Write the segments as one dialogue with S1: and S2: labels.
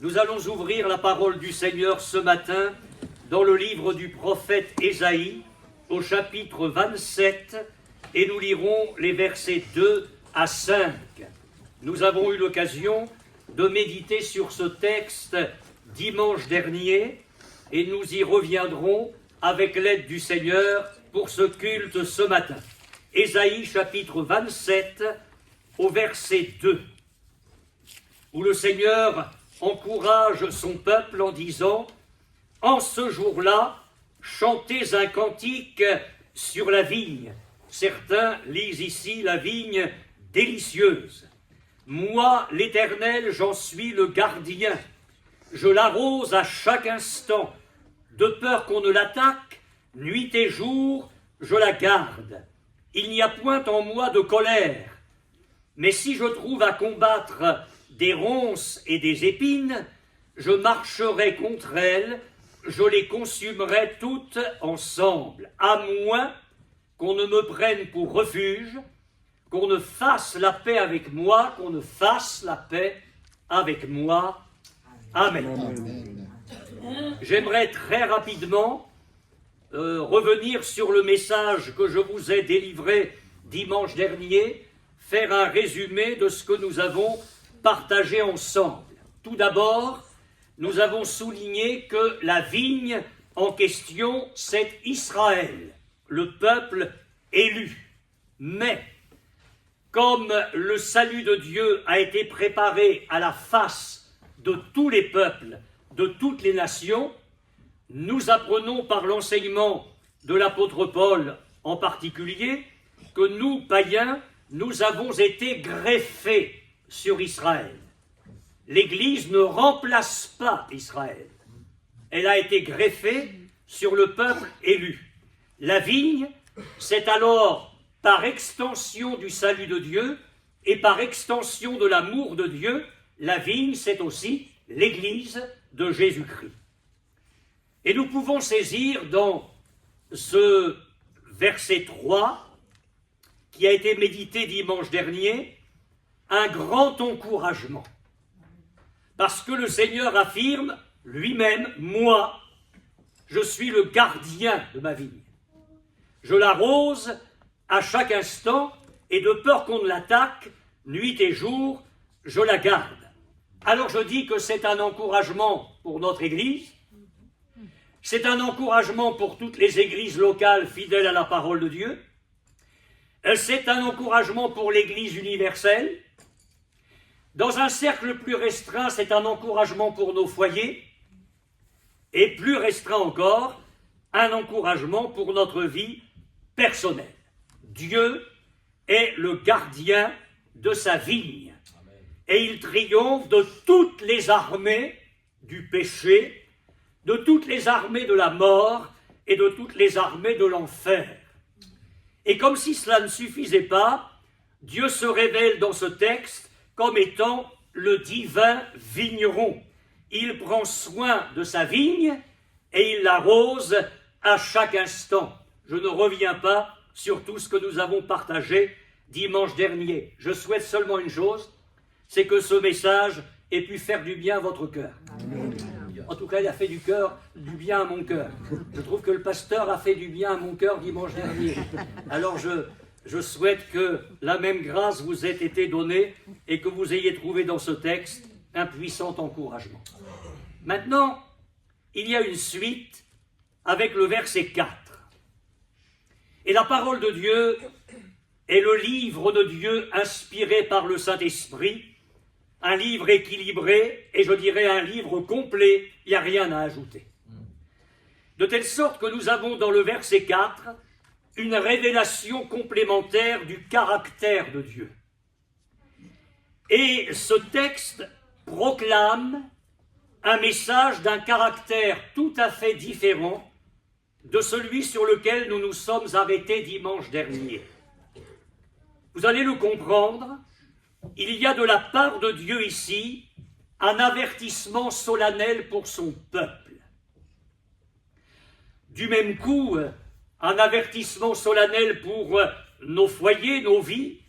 S1: Nous allons ouvrir la parole du Seigneur ce matin dans le livre du prophète Ésaïe, au chapitre 27, et nous lirons les versets 2 à 5. Nous avons eu l'occasion de méditer sur ce texte dimanche dernier, et nous y reviendrons avec l'aide du Seigneur pour ce culte ce matin. Ésaïe chapitre 27, au verset 2, où le Seigneur encourage son peuple en disant « En ce jour-là, chantez un cantique sur la vigne. » Certains lisent ici la vigne délicieuse. « Moi, l'Éternel, j'en suis le gardien. Je l'arrose à chaque instant. De peur qu'on ne l'attaque, nuit et jour, je la garde. Il n'y a point en moi de colère. Mais si je trouve à combattre des ronces et des épines, je marcherai contre elles, je les consumerai toutes ensemble, à moins qu'on ne me prenne pour refuge, qu'on ne fasse la paix avec moi, qu'on ne fasse la paix avec moi. Amen. J'aimerais très rapidement revenir sur le message que je vous ai délivré dimanche dernier, faire un résumé de ce que nous avons partagé ensemble. Tout d'abord, nous avons souligné que la vigne en question, c'est Israël, le peuple élu. Mais, comme le salut de Dieu a été préparé à la face de tous les peuples, de toutes les nations, nous apprenons par l'enseignement de l'apôtre Paul en particulier que nous, païens, nous avons été greffés sur Israël. L'Église ne remplace pas Israël. Elle a été greffée sur le peuple élu. La vigne, c'est alors par extension du salut de Dieu et par extension de l'amour de Dieu, la vigne, c'est aussi l'Église de Jésus-Christ. Et nous pouvons saisir dans ce verset 3, qui a été médité dimanche dernier, un grand encouragement. Parce que le Seigneur affirme lui-même, moi, je suis le gardien de ma vigne. Je l'arrose à chaque instant, et de peur qu'on ne l'attaque, nuit et jour, je la garde. Alors je dis que c'est un encouragement pour notre Église, c'est un encouragement pour toutes les églises locales fidèles à la parole de Dieu, c'est un encouragement pour l'Église universelle. Dans un cercle plus restreint, c'est un encouragement pour nos foyers, et plus restreint encore, un encouragement pour notre vie personnelle. Dieu est le gardien de sa vigne, et il triomphe de toutes les armées du péché, de toutes les armées de la mort et de toutes les armées de l'enfer. Et comme si cela ne suffisait pas, Dieu se révèle dans ce texte comme étant le divin vigneron. Il prend soin de sa vigne et il l'arrose à chaque instant. Je ne reviens pas sur tout ce que nous avons partagé dimanche dernier. Je souhaite seulement une chose, c'est que ce message ait pu faire du bien à votre cœur. Amen. En tout cas, il a fait du bien à mon cœur. Je trouve que le pasteur a fait du bien à mon cœur dimanche dernier. Alors je souhaite que la même grâce vous ait été donnée et que vous ayez trouvé dans ce texte un puissant encouragement. Maintenant, il y a une suite avec le verset 4. Et la parole de Dieu est le livre de Dieu inspiré par le Saint-Esprit, un livre équilibré, et je dirais un livre complet, il n'y a rien à ajouter. De telle sorte que nous avons dans le verset 4 une révélation complémentaire du caractère de Dieu. Et ce texte proclame un message d'un caractère tout à fait différent de celui sur lequel nous nous sommes arrêtés dimanche dernier. Vous allez le comprendre, il y a de la part de Dieu ici un avertissement solennel pour son peuple. Du même coup, un avertissement solennel pour nos foyers, nos vies,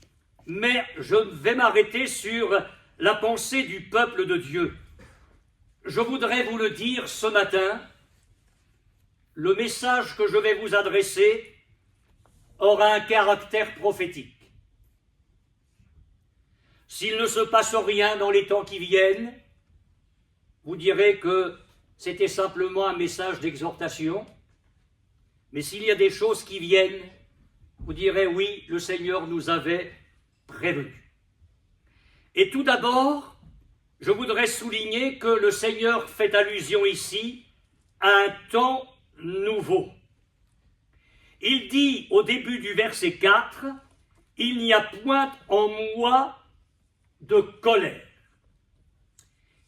S1: mais je vais m'arrêter sur la pensée du peuple de Dieu. je voudrais vous le dire ce matin, le message que je vais vous adresser aura un caractère prophétique. S'il ne se passe rien dans les temps qui viennent, vous direz que c'était simplement un message d'exhortation. Mais s'il y a des choses qui viennent, vous direz oui, le Seigneur nous avait prévenus. Et tout d'abord, je voudrais souligner que le Seigneur fait allusion ici à un temps nouveau. Il dit au début du verset 4, « Il n'y a point en moi de colère ».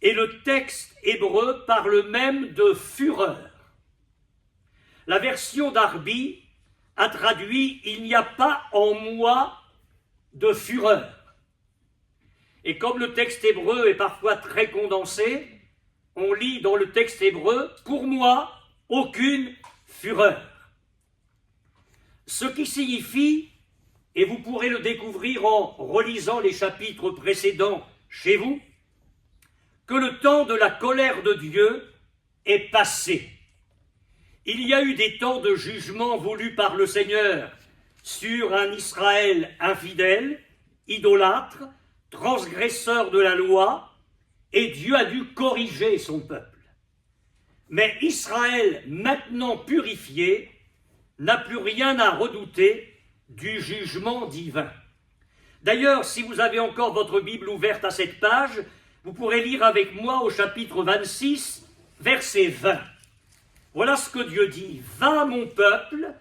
S1: Et le texte hébreu parle même de fureur. La version d'Arbi a traduit « Il n'y a pas en moi de fureur ». Et comme le texte hébreu est parfois très condensé, on lit dans le texte hébreu « Pour moi, aucune fureur ». Ce qui signifie, et vous pourrez le découvrir en relisant les chapitres précédents chez vous, que le temps de la colère de Dieu est passé. Il y a eu des temps de jugement voulus par le Seigneur sur un Israël infidèle, idolâtre, transgresseur de la loi, et Dieu a dû corriger son peuple. Mais Israël, maintenant purifié, n'a plus rien à redouter du jugement divin. D'ailleurs, si vous avez encore votre Bible ouverte à cette page, vous pourrez lire avec moi au chapitre 26, verset 20. Voilà ce que Dieu dit. « Va, mon peuple,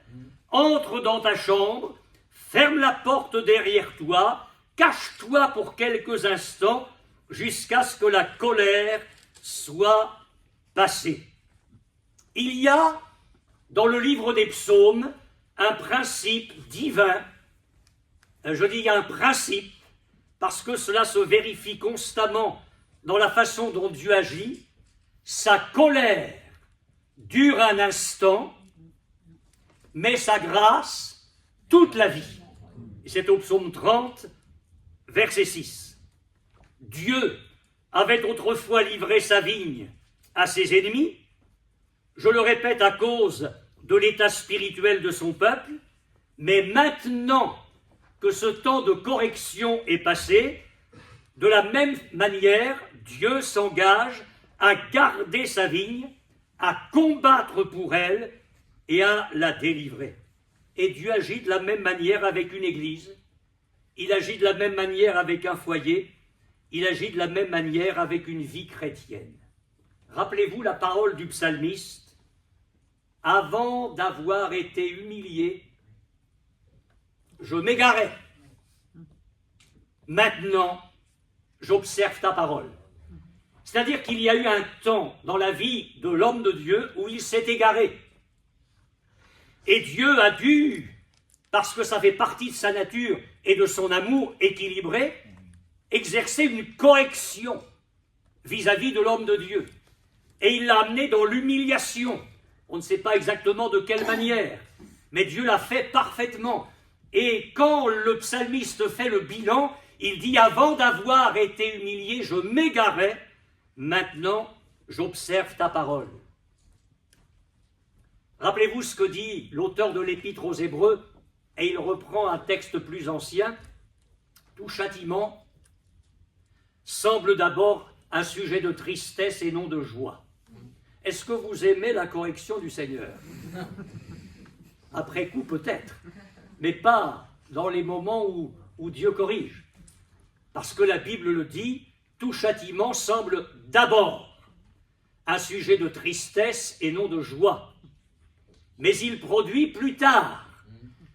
S1: entre dans ta chambre, ferme la porte derrière toi, cache-toi pour quelques instants, jusqu'à ce que la colère soit passée. » Il y a, dans le livre des psaumes, un principe divin. Je dis un principe, parce que cela se vérifie constamment dans la façon dont Dieu agit. Sa colère dure un instant, mais sa grâce toute la vie. Et c'est au psaume 30, verset 6. Dieu avait autrefois livré sa vigne à ses ennemis, je le répète à cause de l'état spirituel de son peuple, mais maintenant que ce temps de correction est passé, de la même manière, Dieu s'engage à garder sa vigne, à combattre pour elle et à la délivrer. Et Dieu agit de la même manière avec une église, il agit de la même manière avec un foyer, il agit de la même manière avec une vie chrétienne. Rappelez-vous la parole du psalmiste, « Avant d'avoir été humilié, je m'égarais. Maintenant, j'observe ta parole. » C'est-à-dire qu'il y a eu un temps dans la vie de l'homme de Dieu où il s'est égaré. Et Dieu a dû, parce que ça fait partie de sa nature et de son amour équilibré, exercer une correction vis-à-vis de l'homme de Dieu. Et il l'a amené dans l'humiliation. On ne sait pas exactement de quelle manière, mais Dieu l'a fait parfaitement. Et quand le psalmiste fait le bilan, il dit « Avant d'avoir été humilié, je m'égarais, maintenant j'observe ta parole. » Rappelez-vous ce que dit l'auteur de l'Épître aux Hébreux, et il reprend un texte plus ancien. Tout châtiment semble d'abord un sujet de tristesse et non de joie. Est-ce que vous aimez la correction du Seigneur? Après coup peut-être, mais pas dans les moments où Dieu corrige. Parce que la Bible le dit, tout châtiment semble d'abord un sujet de tristesse et non de joie. Mais il produit plus tard,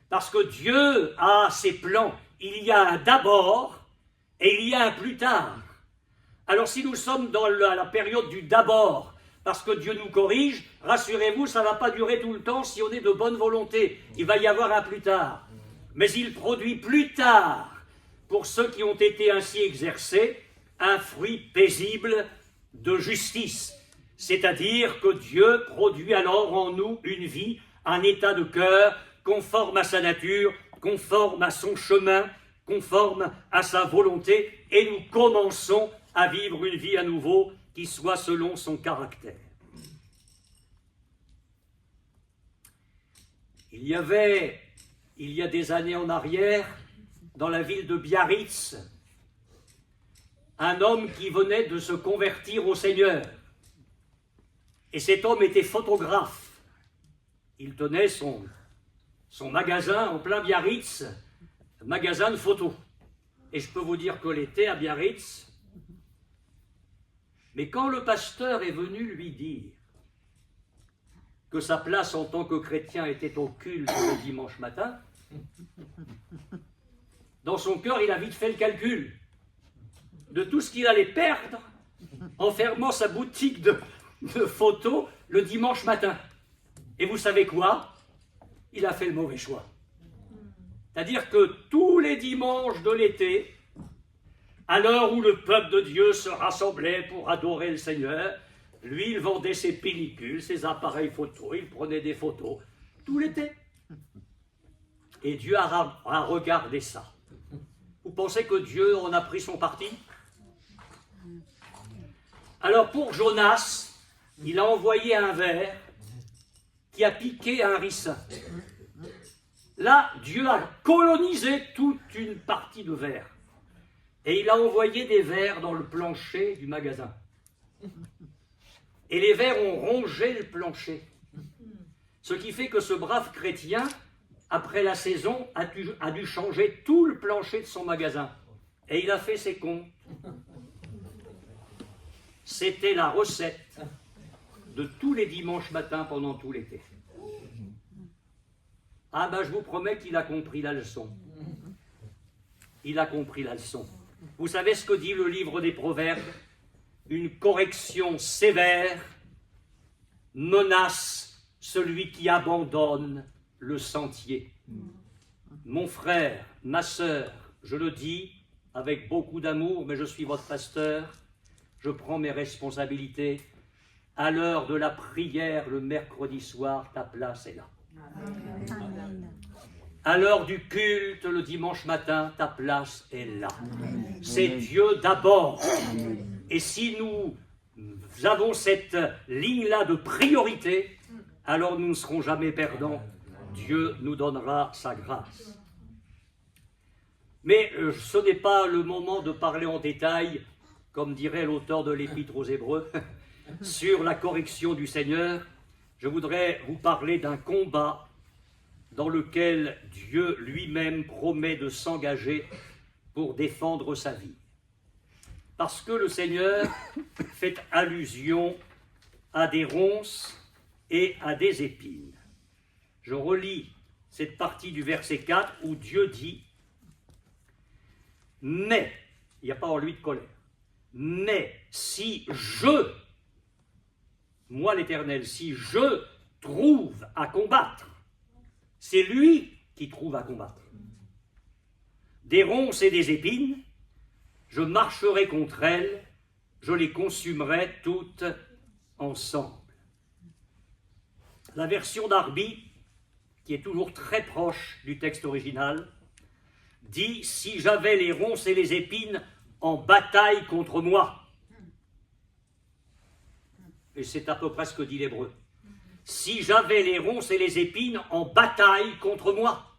S1: parce que Dieu a ses plans. Il y a un d'abord et il y a un plus tard. Alors si nous sommes dans la période du d'abord, parce que Dieu nous corrige, rassurez-vous, ça ne va pas durer tout le temps si on est de bonne volonté. Il va y avoir un plus tard. Mais il produit plus tard, pour ceux qui ont été ainsi exercés, un fruit paisible de justice. C'est-à-dire que Dieu produit alors en nous une vie, un état de cœur conforme à sa nature, conforme à son chemin, conforme à sa volonté, et nous commençons à vivre une vie à nouveau qui soit selon son caractère. Il y a des années en arrière, dans la ville de Biarritz, un homme qui venait de se convertir au Seigneur. Et cet homme était photographe. Il tenait son magasin en plein Biarritz, magasin de photos. Et je peux vous dire que l'été à Biarritz, mais quand le pasteur est venu lui dire que sa place en tant que chrétien était au culte le dimanche matin, dans son cœur, il a vite fait le calcul de tout ce qu'il allait perdre en fermant sa boutique de photos le dimanche matin. Et vous savez quoi? Il a fait le mauvais choix. C'est-à-dire que tous les dimanches de l'été, à l'heure où le peuple de Dieu se rassemblait pour adorer le Seigneur, lui, il vendait ses pellicules, ses appareils photos, il prenait des photos tout l'été. Et Dieu a regardé ça. Vous pensez que Dieu en a pris son parti? Alors pour Jonas, il a envoyé un ver qui a piqué un ricin. Là, Dieu a colonisé toute une partie de vers. Et il a envoyé des vers dans le plancher du magasin. Et les vers ont rongé le plancher. Ce qui fait que ce brave chrétien, après la saison, a dû changer tout le plancher de son magasin. Et il a fait ses comptes. C'était la recette de tous les dimanches matins pendant tout l'été. Ah ben je vous promets qu'il a compris la leçon. Il a compris la leçon. Vous savez ce que dit le livre des Proverbes? Une correction sévère menace celui qui abandonne le sentier. Mon frère, ma sœur, je le dis avec beaucoup d'amour, mais je suis votre pasteur, je prends mes responsabilités. À l'heure de la prière le mercredi soir, ta place est là. Amen. À l'heure du culte le dimanche matin, ta place est là. C'est Dieu d'abord. Et si nous avons cette ligne-là de priorité, alors nous ne serons jamais perdants. Dieu nous donnera sa grâce. Mais ce n'est pas le moment de parler en détail, comme dirait l'auteur de l'Épître aux Hébreux, sur la correction du Seigneur. Je voudrais vous parler d'un combat dans lequel Dieu lui-même promet de s'engager pour défendre sa vie. Parce que le Seigneur fait allusion à des ronces et à des épines. Je relis cette partie du verset 4 où Dieu dit « Mais, il n'y a pas en lui de colère, mais si moi l'Éternel, si je trouve à combattre, c'est lui qui trouve à combattre. Des ronces et des épines, je marcherai contre elles, je les consumerai toutes ensemble. » La version d'Arby, qui est toujours très proche du texte original, dit « Si j'avais les ronces et les épines en bataille contre moi ». Et c'est à peu près ce que dit l'Hébreu. Si j'avais les ronces et les épines en bataille contre moi.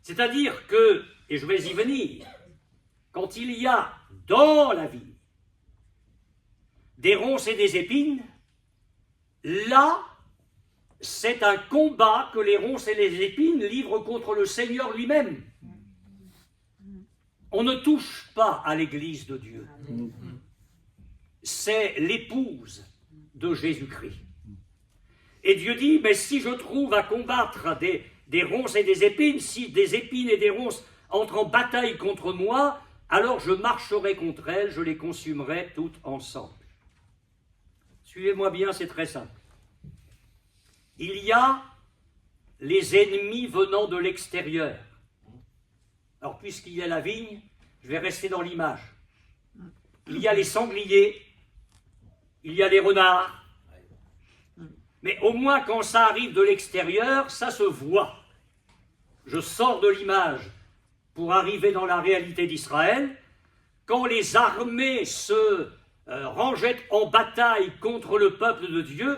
S1: C'est-à-dire que, et je vais y venir, quand il y a dans la vie des ronces et des épines, là, c'est un combat que les ronces et les épines livrent contre le Seigneur lui-même. On ne touche pas à l'Église de Dieu. C'est l'épouse de Jésus-Christ. Et Dieu dit, mais si je trouve à combattre des ronces et des épines, si des épines et des ronces entrent en bataille contre moi, alors je marcherai contre elles, je les consumerai toutes ensemble. Suivez-moi bien, c'est très simple. Il y a les ennemis venant de l'extérieur. Alors, puisqu'il y a la vigne, je vais rester dans l'image. Il y a les sangliers, il y a les renards, mais au moins quand ça arrive de l'extérieur, ça se voit. Je sors de l'image pour arriver dans la réalité d'Israël. Quand les armées se rangeait en bataille contre le peuple de Dieu,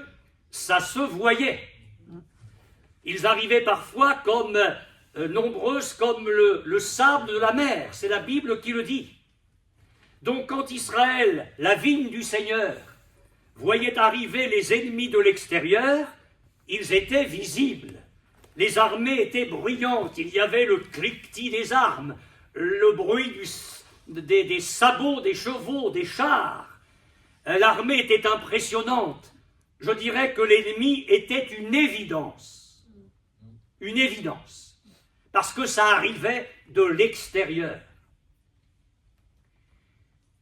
S1: ça se voyait. Ils arrivaient parfois comme nombreuses comme le sable de la mer, c'est la Bible qui le dit. Donc quand Israël, la vigne du Seigneur, voyait arriver les ennemis de l'extérieur, ils étaient visibles. Les armées étaient bruyantes, il y avait le cliquetis des armes, le bruit des sabots, des chevaux, des chars. L'armée était impressionnante. Je dirais que l'ennemi était une évidence. Une évidence. Parce que ça arrivait de l'extérieur.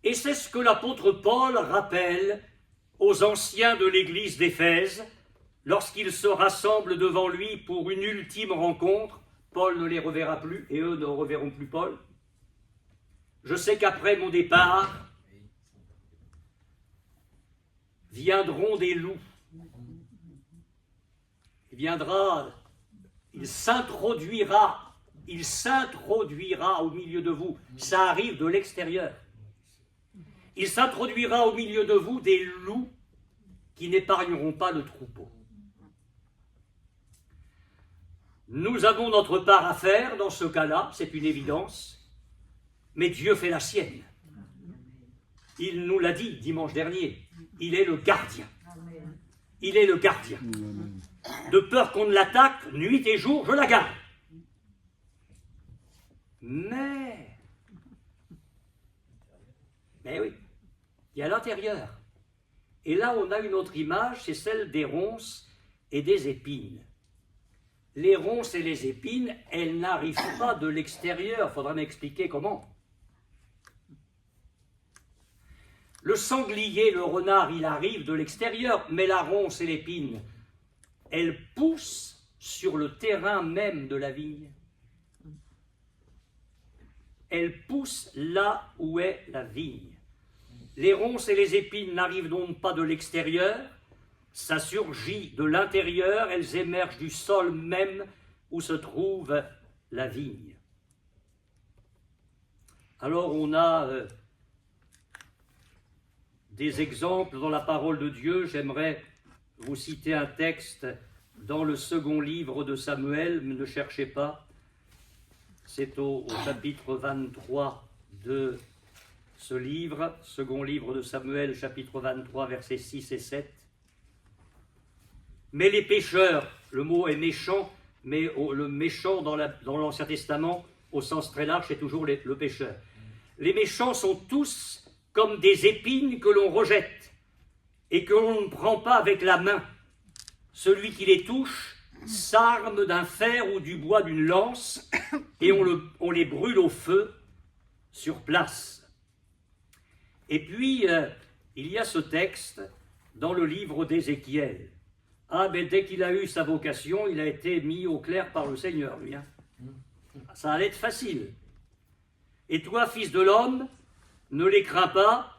S1: Et c'est ce que l'apôtre Paul rappelle aux anciens de l'église d'Éphèse, lorsqu'ils se rassemblent devant lui pour une ultime rencontre. Paul ne les reverra plus et eux ne reverront plus Paul. Je sais qu'après mon départ, viendront des loups. Il s'introduira au milieu de vous. Ça arrive de l'extérieur. Il s'introduira au milieu de vous des loups qui n'épargneront pas le troupeau. Nous avons notre part à faire dans ce cas-là, c'est une évidence, mais Dieu fait la sienne. Il nous l'a dit dimanche dernier, il est le gardien. Il est le gardien. De peur qu'on ne l'attaque, nuit et jour, je la garde. Mais oui, il y a l'intérieur. Et là, on a une autre image, c'est celle des ronces et des épines. Les ronces et les épines, elles n'arrivent pas de l'extérieur. Il faudra m'expliquer comment. Le sanglier, le renard, il arrive de l'extérieur, mais la ronce et l'épine, elles poussent sur le terrain même de la vigne. Elles poussent là où est la vigne. Les ronces et les épines n'arrivent donc pas de l'extérieur, ça surgit de l'intérieur, elles émergent du sol même où se trouve la vigne. Alors on a des exemples dans la parole de Dieu. J'aimerais vous citer un texte dans le second livre de Samuel, mais ne cherchez pas. C'est au chapitre 23 de ce livre, second livre de Samuel, chapitre 23, versets 6 et 7. Mais les pécheurs, le mot est méchant, mais le méchant dans l'Ancien Testament, au sens très large, c'est toujours le pécheur. Les méchants sont tous comme des épines que l'on rejette et que l'on ne prend pas avec la main. Celui qui les touche s'arme d'un fer ou du bois d'une lance et on les brûle au feu sur place. Et puis, il y a ce texte dans le livre d'Ézéchiel. Ah, mais dès qu'il a eu sa vocation, il a été mis au clair par le Seigneur, lui. Ça allait être facile. Et toi, fils de l'homme, ne les crains pas,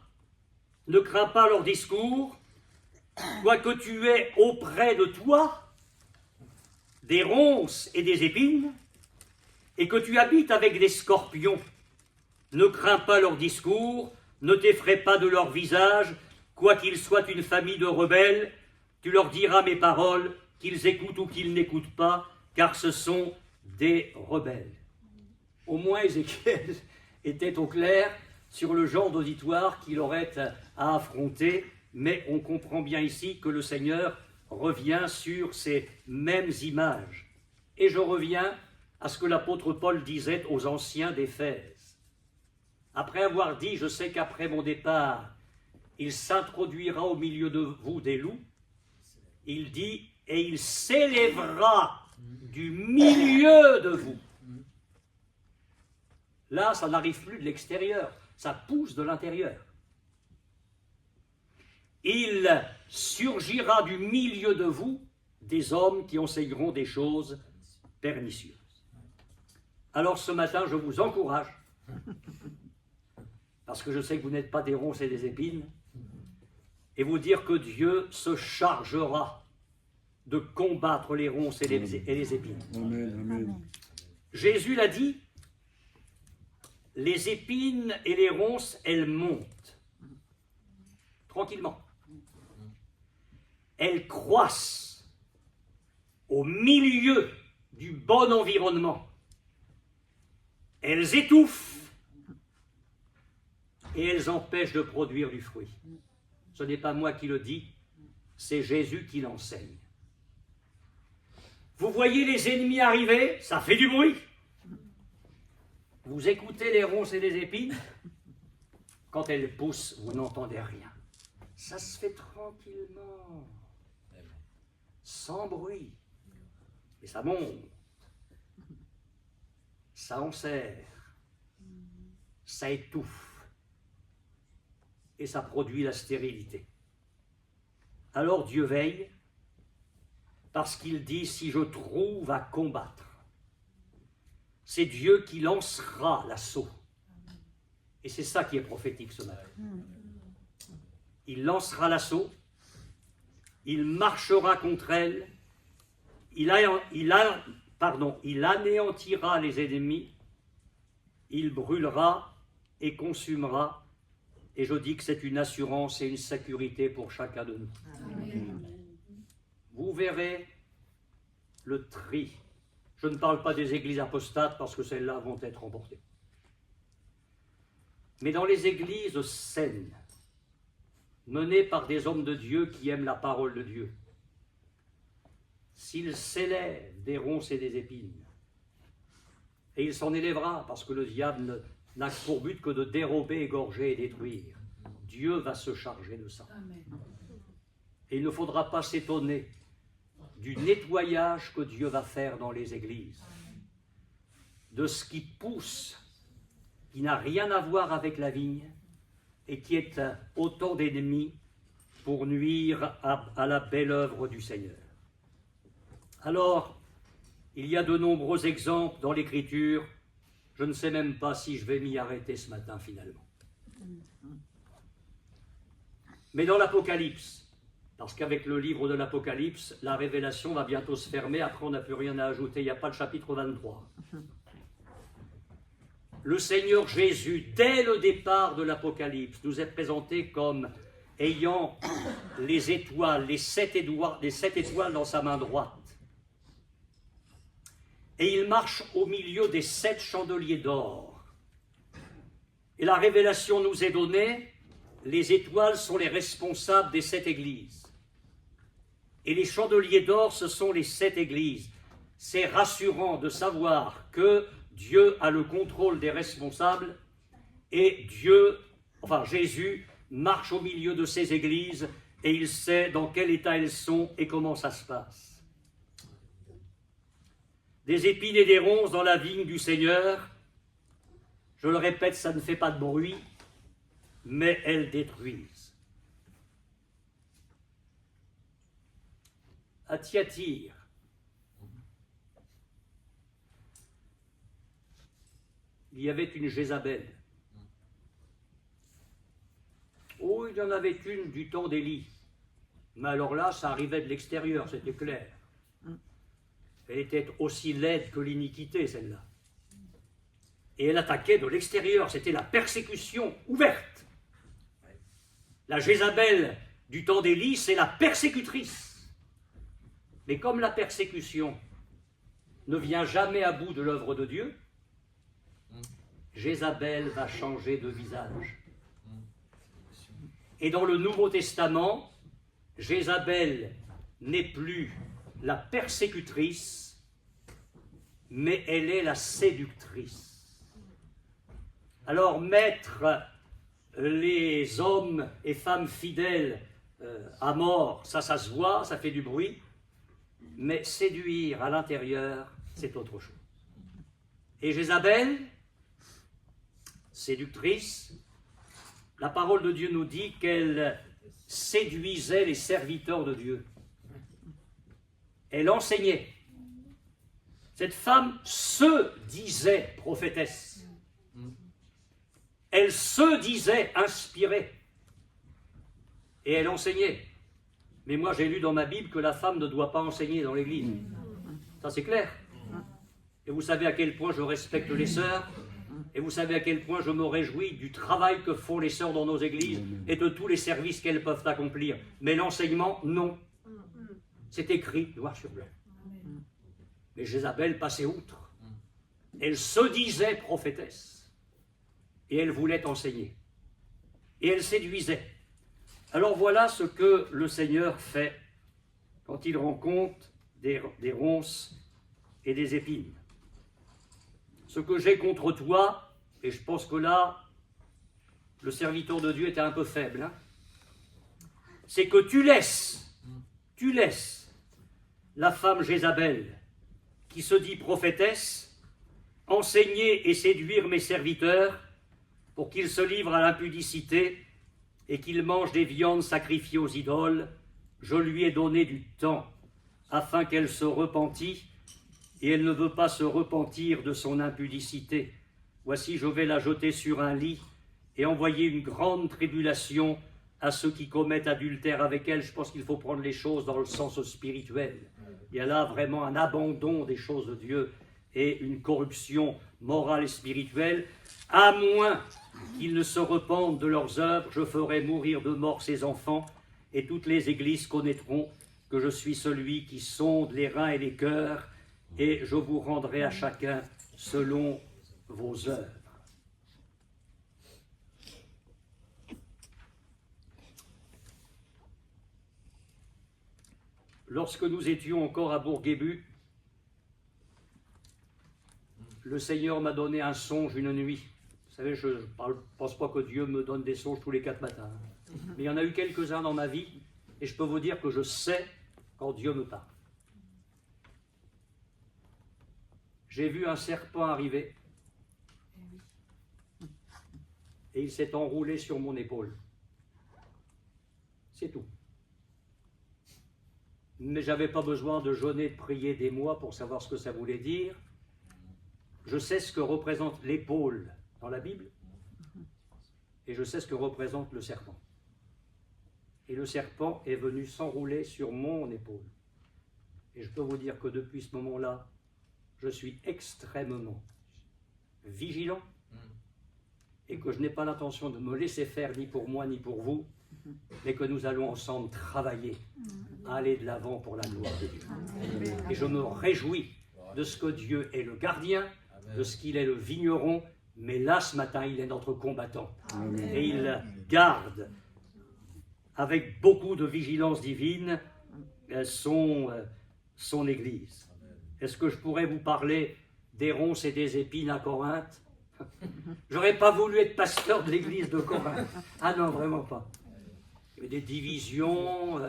S1: ne crains pas leur discours, quoique tu aies auprès de toi des ronces et des épines, et que tu habites avec des scorpions. Ne crains pas leur discours, ne t'effraie pas de leur visage, quoiqu'ils soient une famille de rebelles, tu leur diras mes paroles, qu'ils écoutent ou qu'ils n'écoutent pas, car ce sont des rebelles. Au moins Ézéchiel était au clair sur le genre d'auditoire qu'il aurait à affronter, mais on comprend bien ici que le Seigneur revient sur ces mêmes images. Et je reviens à ce que l'apôtre Paul disait aux anciens d'Éphèse. Après avoir dit « Je sais qu'après mon départ, il s'introduira au milieu de vous des loups », il dit « Et il s'élèvera du milieu de vous ». Là, ça n'arrive plus de l'extérieur, ça pousse de l'intérieur. Il surgira du milieu de vous des hommes qui enseigneront des choses pernicieuses. Alors ce matin, je vous encourage, parce que je sais que vous n'êtes pas des ronces et des épines, et vous dire que Dieu se chargera de combattre les ronces et les épines.
S2: Amen, amen.
S1: Jésus l'a dit, les épines et les ronces, elles montent. tranquillement. Elles croissent au milieu du bon environnement. Elles étouffent et elles empêchent de produire du fruit. Ce n'est pas moi qui le dis, c'est Jésus qui l'enseigne. Vous voyez les ennemis arriver, ça fait du bruit. Vous écoutez les ronces et les épines, quand elles poussent, vous n'entendez rien. Ça se fait tranquillement, sans bruit. Et ça monte, ça enserre, ça étouffe, et ça produit la stérilité. Alors Dieu veille, parce qu'il dit, si je trouve à combattre, c'est Dieu qui lancera l'assaut. Et c'est ça qui est prophétique ce matin. Il lancera l'assaut, il marchera contre elle, il anéantira les ennemis, il brûlera et consumera. Et je dis que c'est une assurance et une sécurité pour chacun de nous. Amen. Vous verrez le tri. Je ne parle pas des églises apostates parce que celles-là vont être emportées. Mais dans les églises saines, menées par des hommes de Dieu qui aiment la parole de Dieu, s'il s'élève des ronces et des épines, et il s'en élèvera parce que le diable n'a pour but que de dérober, égorger et détruire, Dieu va se charger de ça. Amen. Et il ne faudra pas s'étonner du nettoyage que Dieu va faire dans les églises, de ce qui pousse, qui n'a rien à voir avec la vigne, et qui est autant d'ennemis pour nuire à la belle œuvre du Seigneur. Alors, il y a de nombreux exemples dans l'Écriture, je ne sais même pas si je vais m'y arrêter ce matin finalement. Mais dans l'Apocalypse, parce qu'avec le livre de l'Apocalypse, la révélation va bientôt se fermer, après on n'a plus rien à ajouter, il n'y a pas le chapitre 23. Le Seigneur Jésus, dès le départ de l'Apocalypse, nous est présenté comme ayant les étoiles, les sept étoiles dans sa main droite. Et il marche au milieu des 7 chandeliers d'or. Et la révélation nous est donnée, les étoiles sont les responsables des 7 églises. Et les chandeliers d'or, ce sont les 7 églises. C'est rassurant de savoir que Dieu a le contrôle des responsables et Jésus marche au milieu de ces églises et il sait dans quel état elles sont et comment ça se passe. Des épines et des ronces dans la vigne du Seigneur, je le répète, ça ne fait pas de bruit, mais elles détruisent. À Thyatire, il y avait une Jézabel. Oh, il y en avait une du temps d'Élie. Mais alors là, ça arrivait de l'extérieur, c'était clair. Elle était aussi laide que l'iniquité, celle-là. Et elle attaquait de l'extérieur, c'était la persécution ouverte. La Jézabel du temps d'Élie, c'est la persécutrice. Mais comme la persécution ne vient jamais à bout de l'œuvre de Dieu, Jézabel va changer de visage. Et dans le Nouveau Testament, Jézabel n'est plus la persécutrice, mais elle est la séductrice. Alors mettre les hommes et femmes fidèles à mort, ça se voit, ça fait du bruit, mais séduire à l'intérieur, c'est autre chose. Et Jézabel, séductrice, la parole de Dieu nous dit qu'elle séduisait les serviteurs de Dieu. Elle enseignait. Cette femme se disait prophétesse. Elle se disait inspirée. Et elle enseignait. Mais moi j'ai lu dans ma Bible que la femme ne doit pas enseigner dans l'église. Ça c'est clair. Et vous savez à quel point je respecte les sœurs. Et vous savez à quel point je me réjouis du travail que font les sœurs dans nos églises et de tous les services qu'elles peuvent accomplir. Mais l'enseignement, non. C'est écrit noir sur blanc. Mais Jézabel passait outre. Elle se disait prophétesse. Et elle voulait enseigner. Et elle séduisait. Alors voilà ce que le Seigneur fait quand il rencontre des ronces et des épines. Ce que j'ai contre toi, et je pense que là, le serviteur de Dieu était un peu faible, hein, c'est que tu laisses la femme Jézabel, qui se dit prophétesse, enseigner et séduire mes serviteurs pour qu'ils se livrent à l'impudicité et qu'ils mangent des viandes sacrifiées aux idoles. Je lui ai donné du temps afin qu'elle se repentît, et elle ne veut pas se repentir de son impudicité. Voici, je vais la jeter sur un lit et envoyer une grande tribulation à ceux qui commettent adultère avec elle. Je pense qu'il faut prendre les choses dans le sens spirituel. Il y a là vraiment un abandon des choses de Dieu et une corruption morale et spirituelle. À moins qu'ils ne se repentent de leurs œuvres, je ferai mourir de mort ces enfants, et toutes les églises connaîtront que je suis celui qui sonde les reins et les cœurs, et je vous rendrai à chacun selon vos œuvres. Lorsque nous étions encore à Bourguébu, le Seigneur m'a donné un songe une nuit. Vous savez, je ne pense pas que Dieu me donne des songes tous les 4 matins. Mais il y en a eu quelques-uns dans ma vie, et je peux vous dire que je sais quand Dieu me parle. J'ai vu un serpent arriver, et il s'est enroulé sur mon épaule. C'est tout. Mais je n'avais pas besoin de jeûner, de prier des mois pour savoir ce que ça voulait dire. Je sais ce que représente l'épaule dans la Bible, et je sais ce que représente le serpent. Et le serpent est venu s'enrouler sur mon épaule. Et je peux vous dire que depuis ce moment-là, je suis extrêmement vigilant, et que je n'ai pas l'intention de me laisser faire ni pour moi ni pour vous, mais que nous allons ensemble travailler à aller de l'avant pour la gloire de Dieu. Et je me réjouis de ce que Dieu est le gardien, de ce qu'il est le vigneron, mais là ce matin il est notre combattant. Et il garde avec beaucoup de vigilance divine son Église. Est-ce que je pourrais vous parler des ronces et des épines à Corinthe? J'aurais pas voulu être pasteur de l'église de Corinthe. Ah non, vraiment pas. Il y avait des divisions.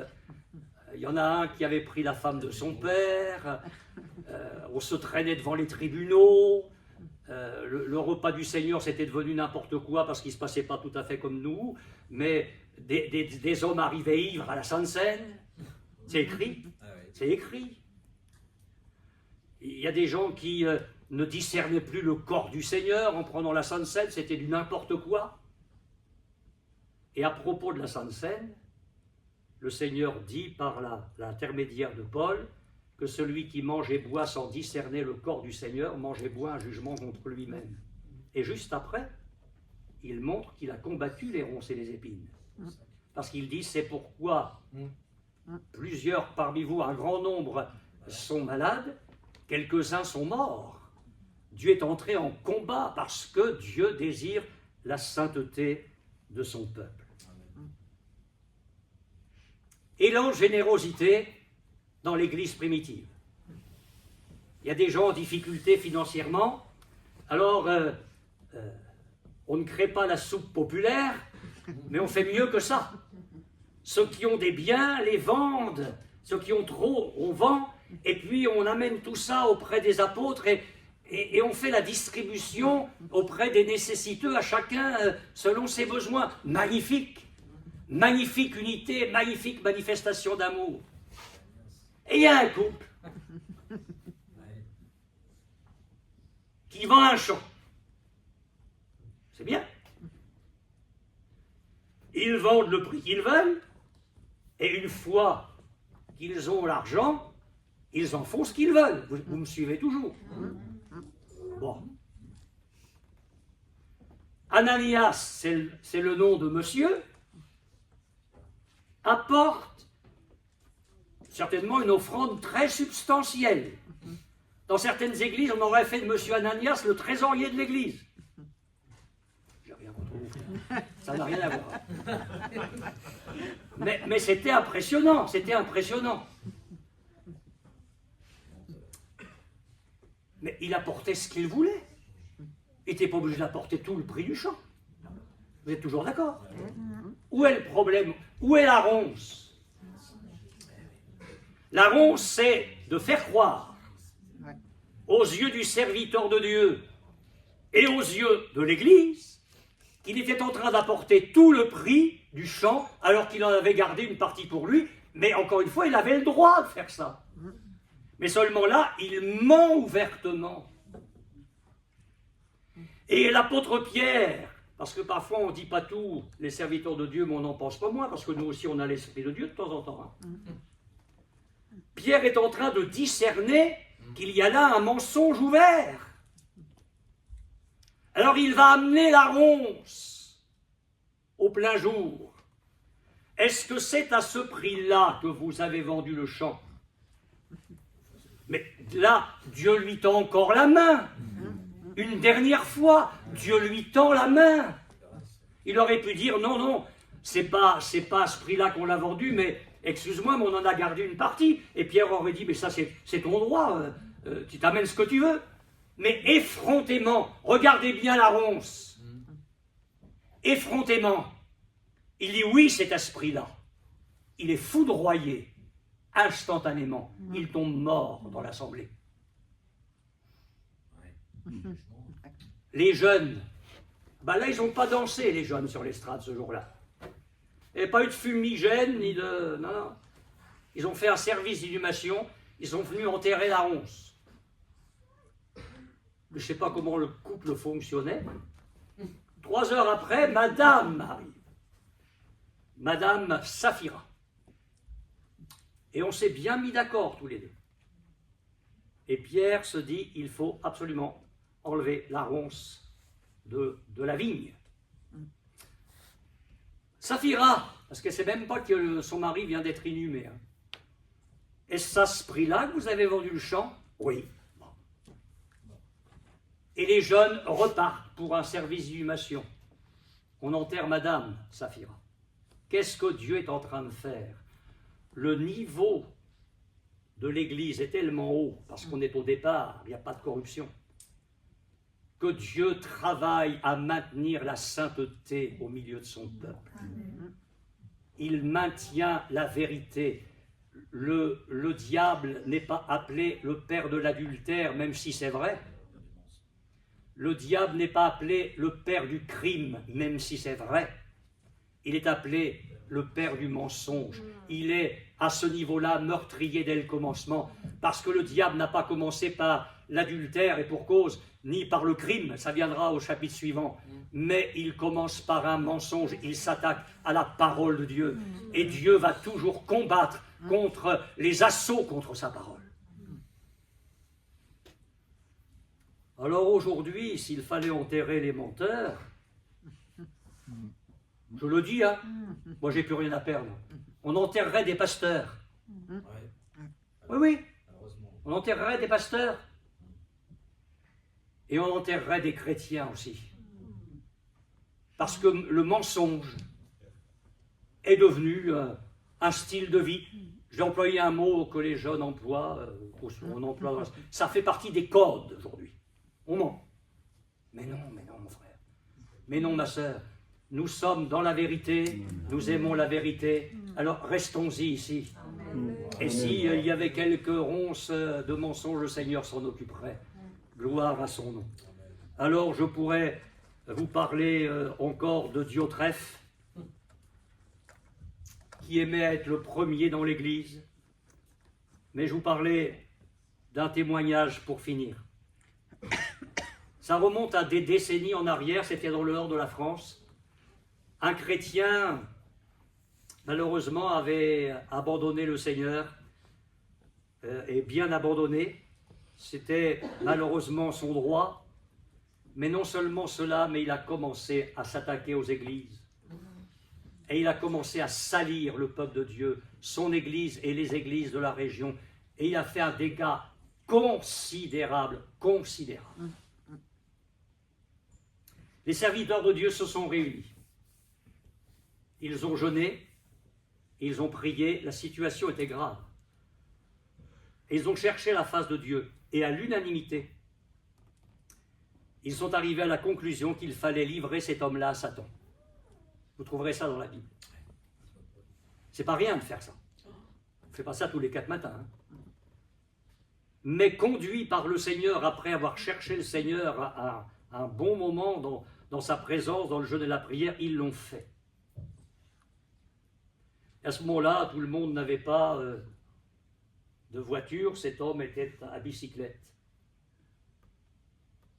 S1: Il y en a un qui avait pris la femme de son père. On se traînait devant les tribunaux. Le repas du Seigneur, c'était devenu n'importe quoi parce qu'il ne se passait pas tout à fait comme nous. Mais des hommes arrivaient ivres à la Sainte Seine. C'est écrit. C'est écrit. Il y a des gens qui ne discernaient plus le corps du Seigneur en prenant la Sainte Seine, c'était du n'importe quoi. Et à propos de la Sainte Seine, le Seigneur dit par l'intermédiaire de Paul que celui qui mange et boit sans discerner le corps du Seigneur mange et boit un jugement contre lui-même. Et juste après, il montre qu'il a combattu les ronces et les épines. Parce qu'il dit, c'est pourquoi plusieurs parmi vous, un grand nombre, sont malades, quelques-uns sont morts. Dieu est entré en combat parce que Dieu désire la sainteté de son peuple. Élan de générosité dans l'Église primitive. Il y a des gens en difficulté financièrement, alors on ne crée pas la soupe populaire, mais on fait mieux que ça. Ceux qui ont des biens les vendent, ceux qui ont trop, on vend, et puis on amène tout ça auprès des apôtres et on fait la distribution auprès des nécessiteux, à chacun selon ses besoins. Magnifique, magnifique unité, magnifique manifestation d'amour. Et il y a un couple qui vend un champ. C'est bien. Ils vendent le prix qu'ils veulent, et une fois qu'ils ont l'argent, ils en font ce qu'ils veulent. Vous me suivez toujours? Bon. Ananias, c'est le nom de monsieur, apporte certainement une offrande très substantielle. Dans certaines églises, on aurait fait de monsieur Ananias le trésorier de l'église. J'ai rien contre vous. Ça n'a rien à voir. Mais c'était impressionnant, c'était impressionnant. Mais il apportait ce qu'il voulait. Il n'était pas obligé d'apporter tout le prix du champ. Vous êtes toujours d'accord? Où est le problème? Où est la ronce? La ronce, c'est de faire croire aux yeux du serviteur de Dieu et aux yeux de l'Église qu'il était en train d'apporter tout le prix du champ alors qu'il en avait gardé une partie pour lui. Mais encore une fois, il avait le droit de faire ça. Mais seulement là, il ment ouvertement. Et l'apôtre Pierre, parce que parfois on ne dit pas tout, les serviteurs de Dieu, mais on n'en pense pas moins, parce que nous aussi on a l'Esprit de Dieu de temps en temps. Pierre est en train de discerner qu'il y a là un mensonge ouvert. Alors il va amener la ronce au plein jour. Est-ce que c'est à ce prix-là que vous avez vendu le champ? Mais là, Dieu lui tend encore la main. Une dernière fois, Dieu lui tend la main. Il aurait pu dire non, non, c'est pas à ce prix-là qu'on l'a vendu, mais excuse-moi, mais on en a gardé une partie. Et Pierre aurait dit, mais ça c'est ton droit, tu t'amènes ce que tu veux. Mais effrontément, regardez bien la ronce. Effrontément, il dit oui, c'est à ce prix-là. Il est foudroyé instantanément. Il tombe mort dans l'assemblée. Les jeunes, là ils n'ont pas dansé les jeunes sur l'estrade ce jour-là. Il n'y avait pas eu de fumigène, ni de... Non, non. Ils ont fait un service d'inhumation, ils sont venus enterrer la ronce. Je ne sais pas comment le couple fonctionnait. 3 heures après, Madame arrive. Madame Saphira. Et on s'est bien mis d'accord tous les deux. Et Pierre se dit, il faut absolument enlever la ronce de la vigne. Saphira, parce qu'elle ne sait même pas que son mari vient d'être inhumé. Hein. Est-ce à ce prix-là que vous avez vendu le champ? Oui. Bon. Et les jeunes repartent pour un service d'inhumation. On enterre Madame Saphira. Qu'est-ce que Dieu est en train de faire? Le niveau de l'Église est tellement haut, parce qu'on est au départ, il n'y a pas de corruption, que Dieu travaille à maintenir la sainteté au milieu de son peuple. Il maintient la vérité. Le diable n'est pas appelé le père de l'adultère, même si c'est vrai. Le diable n'est pas appelé le père du crime, même si c'est vrai. Il est appelé le père du mensonge. Il est à ce niveau-là meurtrier dès le commencement, parce que le diable n'a pas commencé par l'adultère et pour cause, ni par le crime, ça viendra au chapitre suivant, mais il commence par un mensonge, il s'attaque à la parole de Dieu, et Dieu va toujours combattre contre les assauts contre sa parole. Alors aujourd'hui, s'il fallait enterrer les menteurs, je le dis, hein, moi j'ai plus rien à perdre, on enterrerait des pasteurs. Oui, oui, on enterrerait des pasteurs. Et on enterrerait des chrétiens aussi. Parce que le mensonge est devenu un style de vie. J'ai employé un mot que les jeunes emploient, ça fait partie des codes aujourd'hui. On ment. Mais non, mon frère. Mais non, ma sœur. Nous sommes dans la vérité, nous aimons la vérité, alors restons-y ici. Et s'il y avait quelques ronces de mensonges, le Seigneur s'en occuperait. Gloire à son nom. Alors je pourrais vous parler encore de Diotrephe, qui aimait être le premier dans l'Église, mais je vous parlais d'un témoignage pour finir. Ça remonte à des décennies en arrière, c'était dans le nord de la France. Un chrétien, malheureusement, avait abandonné le Seigneur, et bien abandonné. C'était malheureusement son droit, Mais non seulement cela, mais il a commencé à s'attaquer aux églises. Et il a commencé à salir le peuple de Dieu, son église et les églises de la région. Et il a fait un dégât considérable, considérable. Les serviteurs de Dieu se sont réunis. Ils ont jeûné, ils ont prié, la situation était grave. Et ils ont cherché la face de Dieu. Et à l'unanimité, ils sont arrivés à la conclusion qu'il fallait livrer cet homme-là à Satan. Vous trouverez ça dans la Bible. C'est pas rien de faire ça. On ne fait pas ça tous les 4 matins. Hein. Mais conduit par le Seigneur, après avoir cherché le Seigneur à un bon moment dans sa présence, dans le jeûne et la prière, ils l'ont fait. Et à ce moment-là, tout le monde n'avait pas de voiture, cet homme était à bicyclette.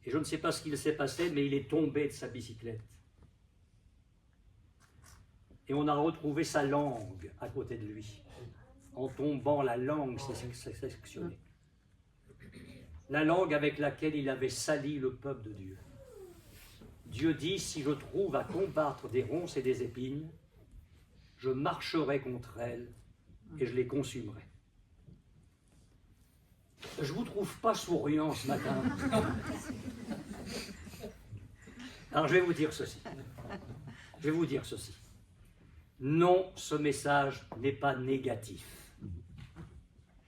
S1: Et je ne sais pas ce qu'il s'est passé, mais il est tombé de sa bicyclette. Et on a retrouvé sa langue à côté de lui. En tombant, la langue s'est sectionnée. La langue avec laquelle il avait sali le peuple de Dieu. Dieu dit, si je trouve à combattre des ronces et des épines, je marcherai contre elles et je les consumerai. Je ne vous trouve pas souriant ce matin. Alors je vais vous dire ceci. Non, ce message n'est pas négatif.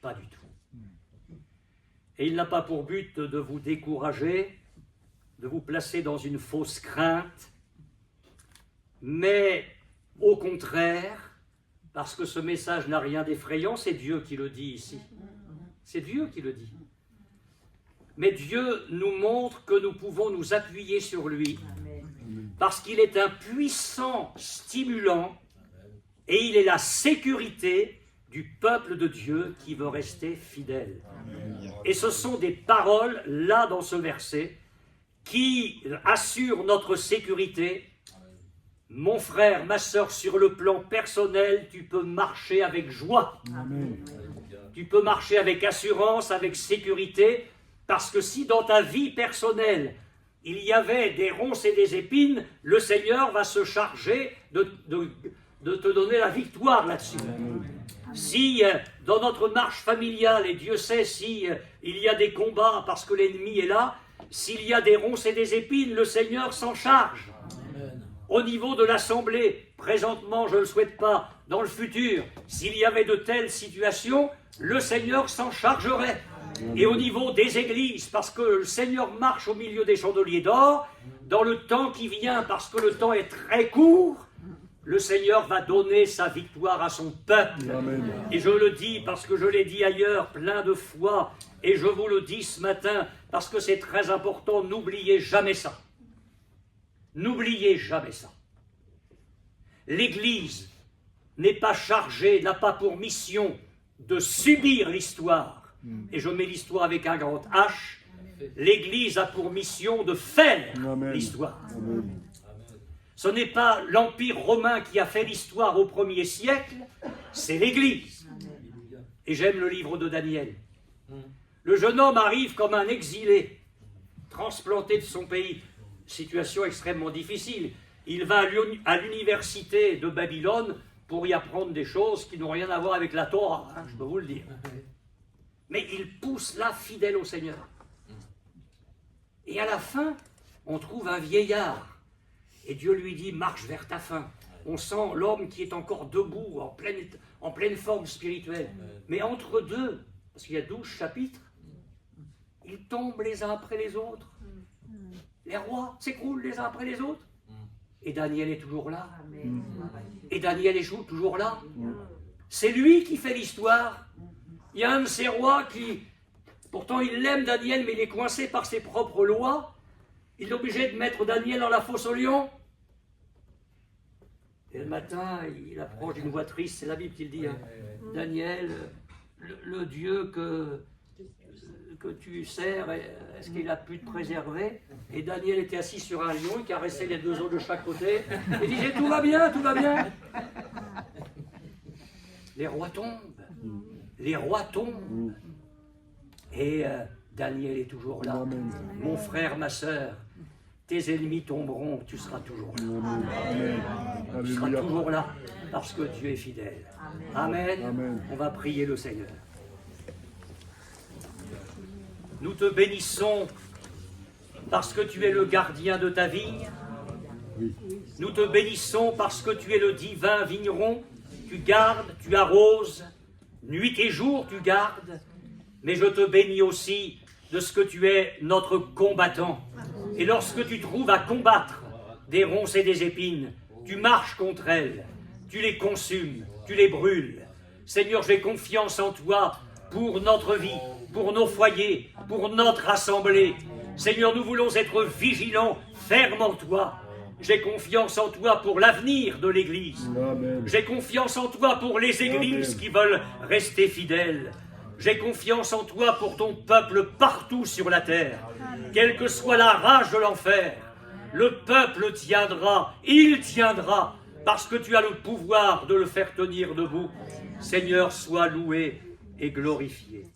S1: Pas du tout. Et il n'a pas pour but de vous décourager, de vous placer dans une fausse crainte, mais au contraire, parce que ce message n'a rien d'effrayant, c'est Dieu qui le dit ici. C'est Dieu qui le dit. Mais Dieu nous montre que nous pouvons nous appuyer sur lui, parce qu'il est un puissant stimulant et il est la sécurité du peuple de Dieu qui veut rester fidèle. Et ce sont des paroles, là dans ce verset, qui assurent notre sécurité. Mon frère, ma sœur, sur le plan personnel, tu peux marcher avec joie. Amen. Tu peux marcher avec assurance, avec sécurité, parce que si dans ta vie personnelle, il y avait des ronces et des épines, le Seigneur va se charger de te donner la victoire là-dessus. Si dans notre marche familiale, et Dieu sait si il y a des combats parce que l'ennemi est là, s'il y a des ronces et des épines, le Seigneur s'en charge. Amen. Au niveau de l'Assemblée, présentement, je ne le souhaite pas, dans le futur, s'il y avait de telles situations, le Seigneur s'en chargerait. Amen. Et au niveau des églises, parce que le Seigneur marche au milieu des chandeliers d'or, dans le temps qui vient, parce que le temps est très court, le Seigneur va donner sa victoire à son peuple. Amen. Et je le dis parce que je l'ai dit ailleurs plein de fois, et je vous le dis ce matin parce que c'est très important, n'oubliez jamais ça. N'oubliez jamais ça. L'Église n'est pas chargée, n'a pas pour mission de subir l'histoire. Et je mets l'histoire avec un grand H. L'Église a pour mission de faire l'histoire. Amen. Ce n'est pas l'Empire romain qui a fait l'histoire au 1er siècle, c'est l'Église. Et j'aime le livre de Daniel. Le jeune homme arrive comme un exilé, transplanté de son pays. Situation extrêmement difficile. Il va à l'université de Babylone pour y apprendre des choses qui n'ont rien à voir avec la Torah, je peux vous le dire. Mais il pousse là fidèle au Seigneur. Et à la fin, on trouve un vieillard. Et Dieu lui dit, marche vers ta fin. On sent l'homme qui est encore debout, en pleine forme spirituelle. Mais entre deux, parce qu'il y a 12 chapitres, ils tombent les uns après les autres. Les rois s'écroulent les uns après les autres. Et Daniel est toujours là. Et Daniel est toujours là. C'est lui qui fait l'histoire. Il y a un de ces rois qui, pourtant il l'aime Daniel, mais il est coincé par ses propres lois. Il est obligé de mettre Daniel dans la fosse aux lions. Et le matin, il approche d'une voix triste, c'est la Bible qui le dit. Hein. Daniel, le Dieu que tu sers, est-ce qu'il a pu te préserver? Et Daniel était assis sur un lion, il caressait les deux autres de chaque côté, et disait tout va bien, tout va bien. Les rois tombent. Et Daniel est toujours là. Mon frère, ma sœur, tes ennemis tomberont, tu seras toujours là.
S2: Amen.
S1: Tu seras
S2: Alléluia.
S1: toujours là parce que tu es fidèle. Amen.
S2: Amen.
S1: On va prier le Seigneur. Nous te bénissons parce que tu es le gardien de ta vigne.
S2: Oui.
S1: Nous te bénissons parce que tu es le divin vigneron. Tu gardes, tu arroses, nuit et jour tu gardes. Mais je te bénis aussi de ce que tu es notre combattant. Et lorsque tu trouves à combattre des ronces et des épines, tu marches contre elles, tu les consumes, tu les brûles. Seigneur, j'ai confiance en toi pour notre vie, pour nos foyers, pour notre assemblée. Seigneur, nous voulons être vigilants, fermes en toi. J'ai confiance en toi pour l'avenir de l'Église.
S2: Amen.
S1: J'ai confiance en toi pour les églises
S2: Amen.
S1: qui veulent rester fidèles. J'ai confiance en toi pour ton peuple partout sur la terre. Quelle que soit la rage de l'enfer, le peuple tiendra, il tiendra, parce que tu as le pouvoir de le faire tenir debout. Seigneur, sois loué et glorifié.